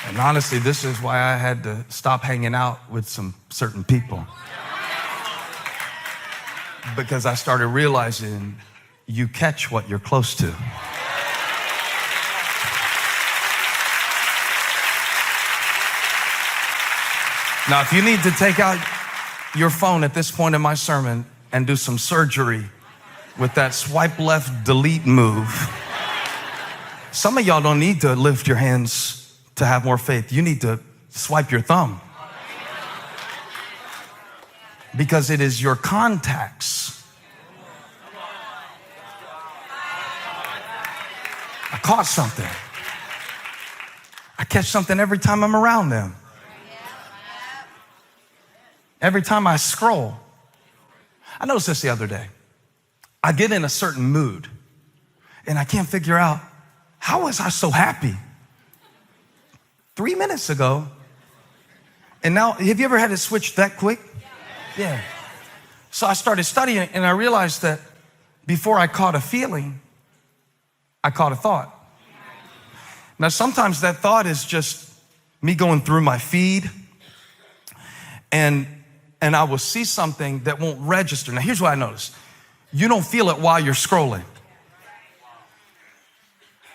And honestly, this is why I had to stop hanging out with some certain people. Because I started realizing you catch what you're close to. Now, if you need to take out your phone at this point in my sermon and do some surgery with that swipe left delete move, some of y'all don't need to lift your hands to have more faith. You need to swipe your thumb. Because it is your contacts. I caught something. I catch something every time I'm around them. Every time I scroll. I noticed this the other day. I get in a certain mood and I can't figure out, how was I so happy 3 minutes ago? And now, have you ever had it switch that quick? Yeah. So I started studying and I realized that before I caught a feeling, I caught a thought. Now, sometimes that thought is just me going through my feed and I will see something that won't register. Now, here's what I noticed. You don't feel it while you're scrolling.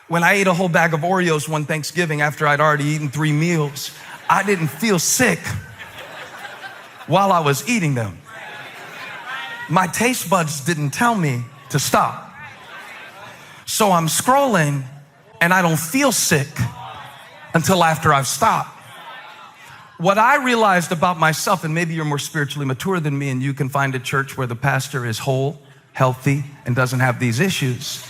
When I ate a whole bag of Oreos one Thanksgiving after I'd already eaten 3 meals, I didn't feel sick while I was eating them. My taste buds didn't tell me to stop. So I'm scrolling and I don't feel sick until after I've stopped. What I realized about myself, and maybe you're more spiritually mature than me and you can find a church where the pastor is whole, healthy, and doesn't have these issues.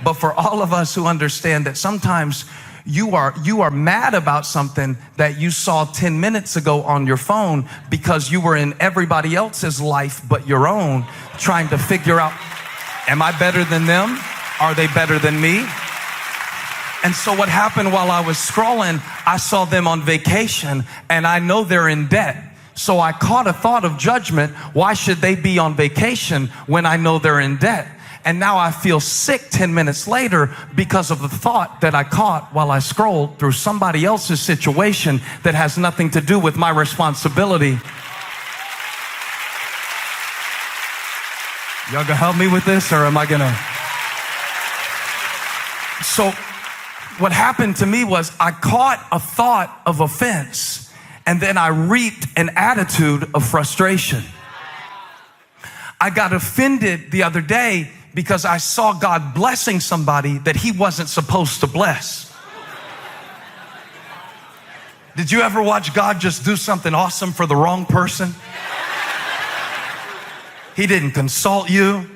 But for all of us who understand that sometimes you are mad about something that you saw 10 minutes ago on your phone because you were in everybody else's life but your own, trying to figure out, am I better than them? Are they better than me? And so what happened while I was scrolling, I saw them on vacation and I know they're in debt. So I caught a thought of judgment. Why should they be on vacation when I know they're in debt? And now I feel sick 10 minutes later because of the thought that I caught while I scrolled through somebody else's situation that has nothing to do with my responsibility. Y'all gonna help me with this, or am I gonna? So what happened to me was I caught a thought of offense and then I reaped an attitude of frustration. I got offended the other day because I saw God blessing somebody that he wasn't supposed to bless. Did you ever watch God just do something awesome for the wrong person? He didn't consult you.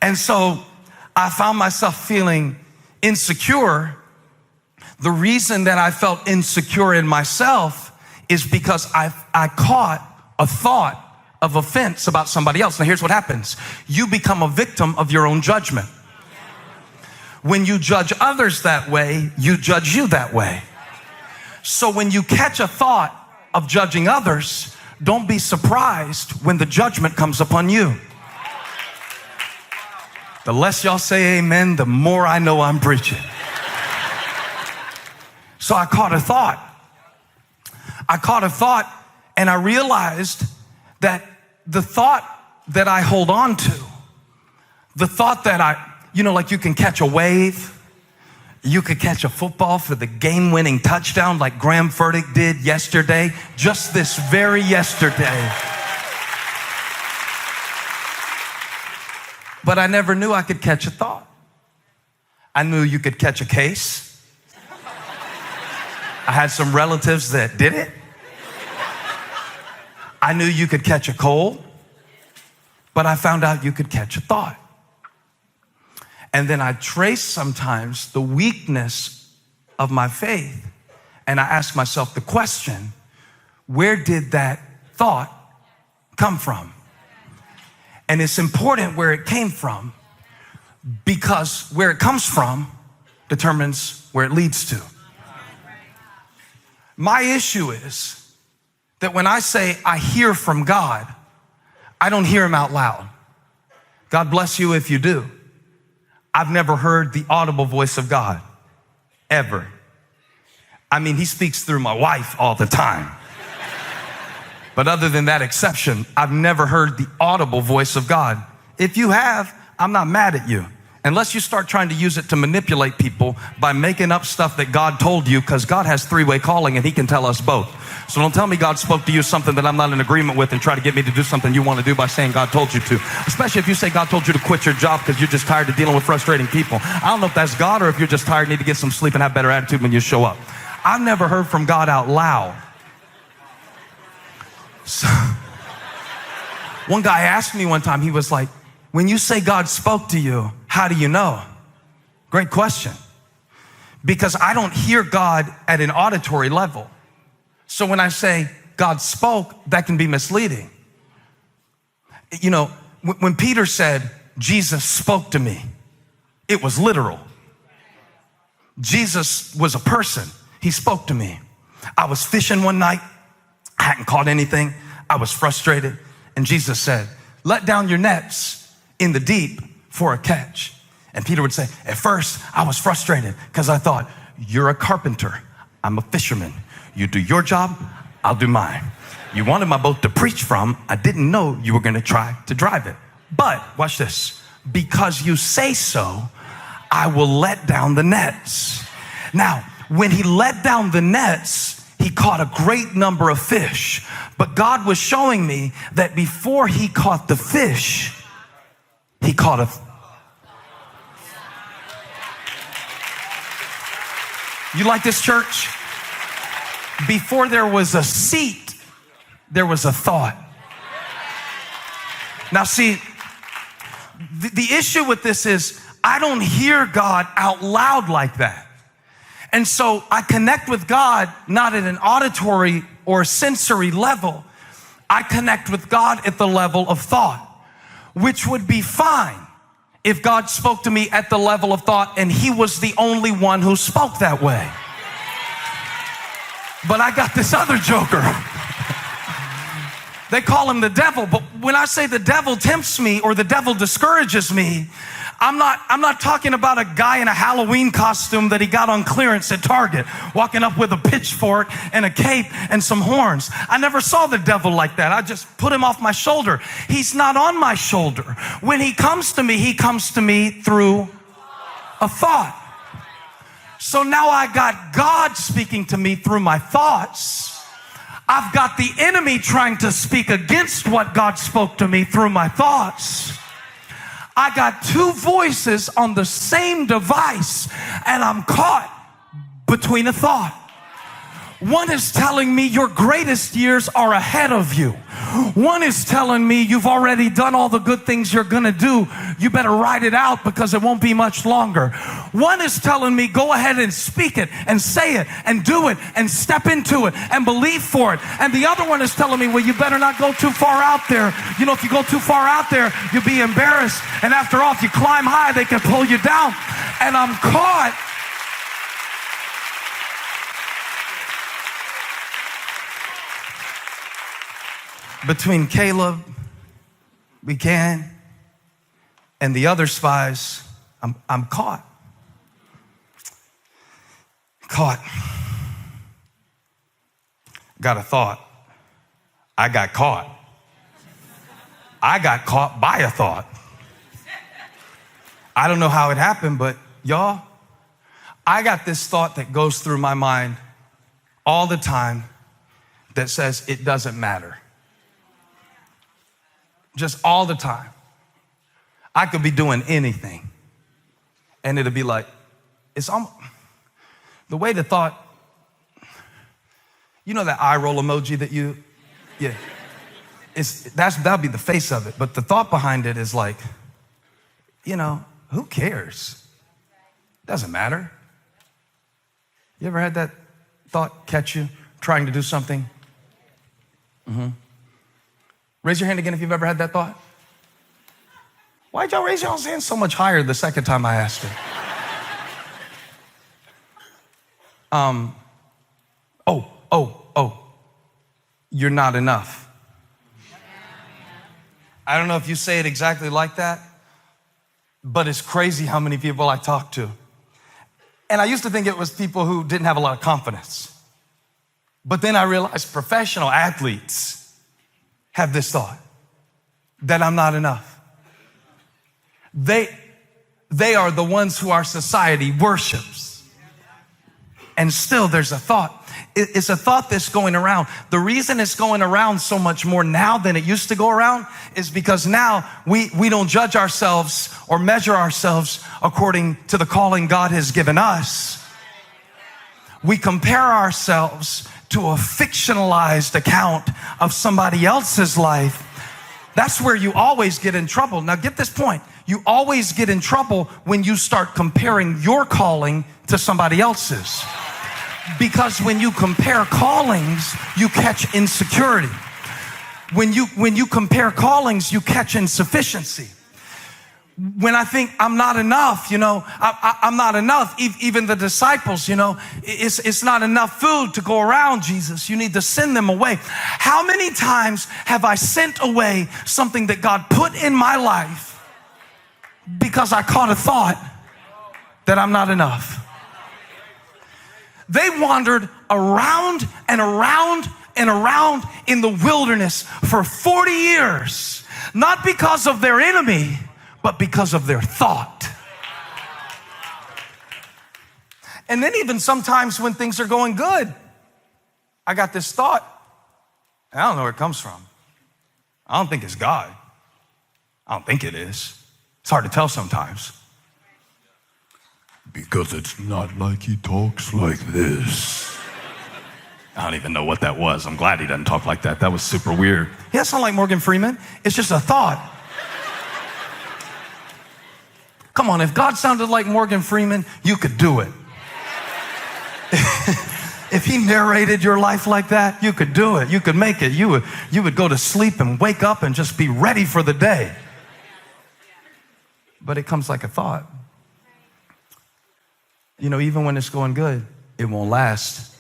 And so I found myself feeling insecure. The reason that I felt insecure in myself is because I caught a thought of offense about somebody else. Now here's what happens. You become a victim of your own judgment. When you judge others that way, you judge you that way. So when you catch a thought of judging others, don't be surprised when the judgment comes upon you. The less y'all say amen, the more I know I'm preaching. So I caught a thought. And I realized that the thought that I hold on to, the thought that like you can catch a wave, you could catch a football for the game-winning touchdown like Graham Furtick did yesterday, just this very yesterday. But I never knew I could catch a thought. I knew you could catch a case. I had some relatives that did it. I knew you could catch a cold, but I found out you could catch a thought. And then I trace sometimes the weakness of my faith, and I ask myself the question, where did that thought come from? And it's important where it came from, because where it comes from determines where it leads to. My issue is that when I say I hear from God, I don't hear him out loud. God bless you if you do. I've never heard the audible voice of God. ever. I mean, he speaks through my wife all the time. But other than that exception, I've never heard the audible voice of God. If you have, I'm not mad at you. Unless you start trying to use it to manipulate people by making up stuff that God told you, because God has three-way calling and he can tell us both. So don't tell me God spoke to you something that I'm not in agreement with and try to get me to do something you want to do by saying God told you to. Especially if you say God told you to quit your job because you're just tired of dealing with frustrating people. I don't know if that's God or if you're just tired, need to get some sleep and have better attitude when you show up. I've never heard from God out loud. So, one guy asked me one time, he was like, when you say God spoke to you, how do you know? Great question. Because I don't hear God at an auditory level. So when I say God spoke, that can be misleading. You know, when Peter said, Jesus spoke to me, it was literal. Jesus was a person. He spoke to me. I was fishing one night. I hadn't caught anything. I was frustrated. And Jesus said, let down your nets in the deep for a catch. And Peter would say, at first I was frustrated because I thought, you're a carpenter. I'm a fisherman. You do your job, I'll do mine. You wanted my boat to preach from. I didn't know you were going to try to drive it. But watch this. Because you say so, I will let down the nets. Now, when he let down the nets, he caught a great number of fish. But God was showing me that before he caught the fish, he caught a... You like this, church? Before there was a seat, there was a thought. Now see, the issue with this is I don't hear God out loud like that. And so I connect with God not at an auditory or sensory level. I connect with God at the level of thought, which would be fine if God spoke to me at the level of thought and he was the only one who spoke that way. But I got this other joker. They call him the devil, but when I say the devil tempts me or the devil discourages me, I'm not talking about a guy in a Halloween costume that he got on clearance at Target, walking up with a pitchfork and a cape and some horns. I never saw the devil like that. I just put him off my shoulder. He's not on my shoulder. When he comes to me through a thought. So now I got God speaking to me through my thoughts. I've got the enemy trying to speak against what God spoke to me through my thoughts. I got two voices on the same device, and I'm caught between a thought. One is telling me your greatest years are ahead of you. One is telling me you've already done all the good things you're gonna do. You better ride it out because it won't be much longer. One is telling me go ahead and speak it and say it and do it and step into it and believe for it. And the other one is telling me, well, you better not go too far out there. You know, if you go too far out there, you'll be embarrassed. And after all, if you climb high, they can pull you down. And I'm caught between Caleb, Buchanan, and the other spies. I'm caught. Got a thought. I got caught. I got caught by a thought. I don't know how it happened, but y'all, I got this thought that goes through my mind all the time that says it doesn't matter. Just all the time. I could be doing anything. And it'll be like, it's almost, the way the thought, you know that eye roll emoji that yeah. That'll be the face of it. But the thought behind it is like, you know, who cares? Doesn't matter. You ever had that thought catch you trying to do something? Raise your hand again if you've ever had that thought. Why'd y'all raise y'all's hands so much higher the second time I asked it? You're not enough. I don't know if you say it exactly like that, but it's crazy how many people I talk to. And I used to think it was people who didn't have a lot of confidence. But then I realized professional athletes have this thought, that I'm not enough. They are the ones who our society worships. And still there's a thought. It's a thought that's going around. The reason it's going around so much more now than it used to go around is because now we don't judge ourselves or measure ourselves according to the calling God has given us. We compare ourselves to a fictionalized account of somebody else's life. That's where you always get in trouble. Now get this point. You always get in trouble when you start comparing your calling to somebody else's. Because when you compare callings, you catch insecurity. When you compare callings, you catch insufficiency. When I think I'm not enough, I'm not enough. Even the disciples, it's not enough food to go around, Jesus. You need to send them away. How many times have I sent away something that God put in my life because I caught a thought that I'm not enough? They wandered around and around and around in the wilderness for 40 years, not because of their enemy, but because of their thought. And then even sometimes when things are going good, I got this thought, and I don't know where it comes from. I don't think it's God. I don't think it is. It's hard to tell sometimes. Because it's not like he talks like this. I don't even know what that was. I'm glad he doesn't talk like that. That was super weird. He doesn't sound like Morgan Freeman. It's just a thought. Come on, if God sounded like Morgan Freeman, you could do it. If he narrated your life like that, you could do it. You could make it. You would go to sleep and wake up and just be ready for the day. But it comes like a thought. Even when it's going good, it won't last.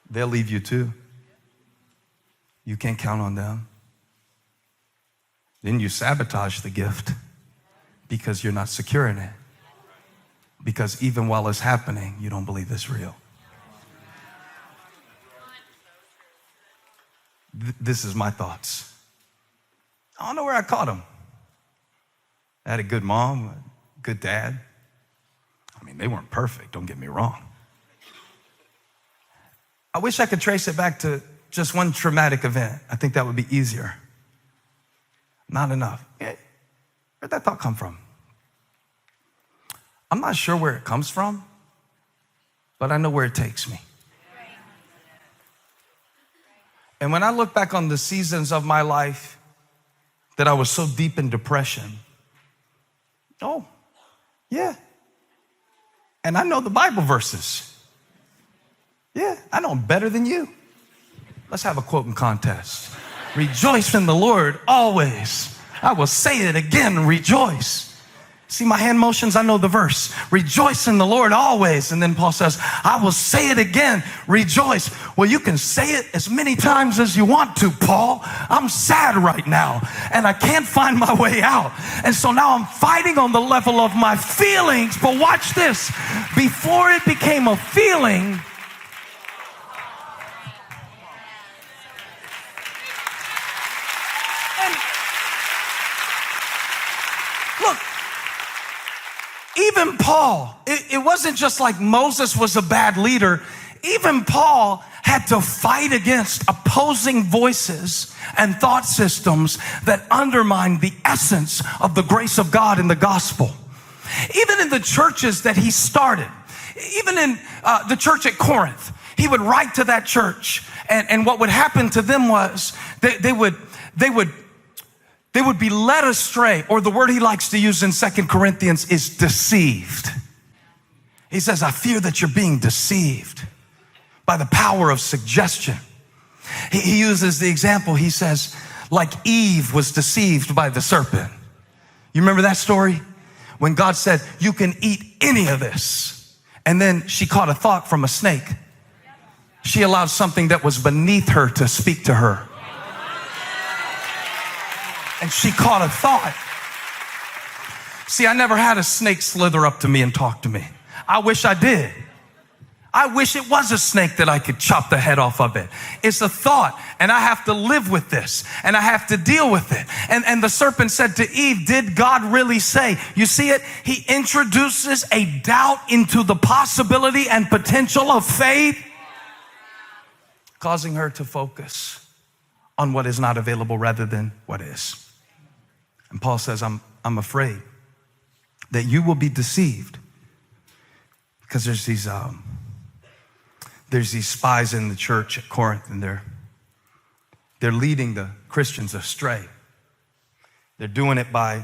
They'll leave you too. You can't count on them. Then you sabotage the gift because you're not secure in it. Because even while it's happening, you don't believe it's real. This is my thoughts. I don't know where I caught them. I had a good mom, good dad. I mean, they weren't perfect, don't get me wrong. I wish I could trace it back to just one traumatic event. I think that would be easier. Not enough. Where'd that thought come from? I'm not sure where it comes from, but I know where it takes me. And when I look back on the seasons of my life that I was so deep in depression, oh, yeah. And I know the Bible verses. Yeah, I know them better than you. Let's have a quoting contest. Rejoice in the Lord always. I will say it again, rejoice. See my hand motions? I know the verse. Rejoice in the Lord always. And then Paul says, I will say it again, rejoice. Well, you can say it as many times as you want to, Paul. I'm sad right now, and I can't find my way out. And so now I'm fighting on the level of my feelings. But watch this. Before it became a feeling, even Paul, it wasn't just like Moses was a bad leader. Even Paul had to fight against opposing voices and thought systems that undermined the essence of the grace of God in the gospel. Even in the churches that he started, even in the church at Corinth, he would write to that church. And what would happen to them was they would be led astray, or the word he likes to use in 2 Corinthians is deceived. He says, I fear that you're being deceived by the power of suggestion. He uses the example, he says, like Eve was deceived by the serpent. You remember that story? When God said, you can eat any of this. And then she caught a thought from a snake. She allowed something that was beneath her to speak to her. And she caught a thought. See, I never had a snake slither up to me and talk to me. I wish I did. I wish it was a snake that I could chop the head off of it. It's a thought, and I have to live with this, and I have to deal with it. And the serpent said to Eve, did God really say? You see it? He introduces a doubt into the possibility and potential of faith, causing her to focus on what is not available rather than what is. And Paul says, I'm afraid that you will be deceived, because there's these spies in the church at Corinth, and they're leading the Christians astray. They're doing it by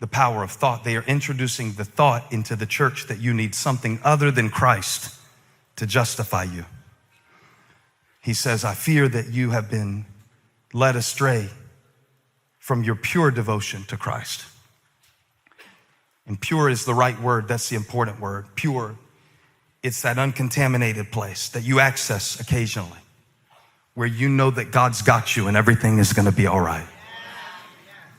the power of thought. They are introducing the thought into the church that you need something other than Christ to justify you. He says, I fear that you have been led astray from your pure devotion to Christ. And pure is the right word. That's the important word. Pure. It's that uncontaminated place that you access occasionally, where you know that God's got you and everything is going to be all right.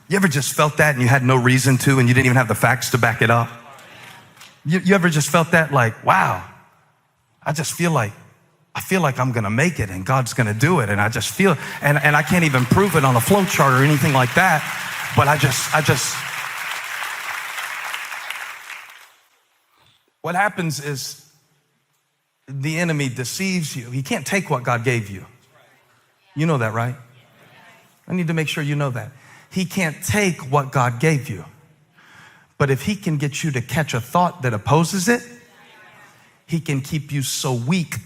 You ever just felt that and you had no reason to, and you didn't even have the facts to back it up? You ever just felt that, like, wow, I feel like I'm going to make it and God's going to do it. And I just feel, and I can't even prove it on a flow chart or anything like that. But I just, what happens is the enemy deceives you. He can't take what God gave you. You know that, right? I need to make sure you know that. He can't take what God gave you. But if he can get you to catch a thought that opposes it, he can keep you so weak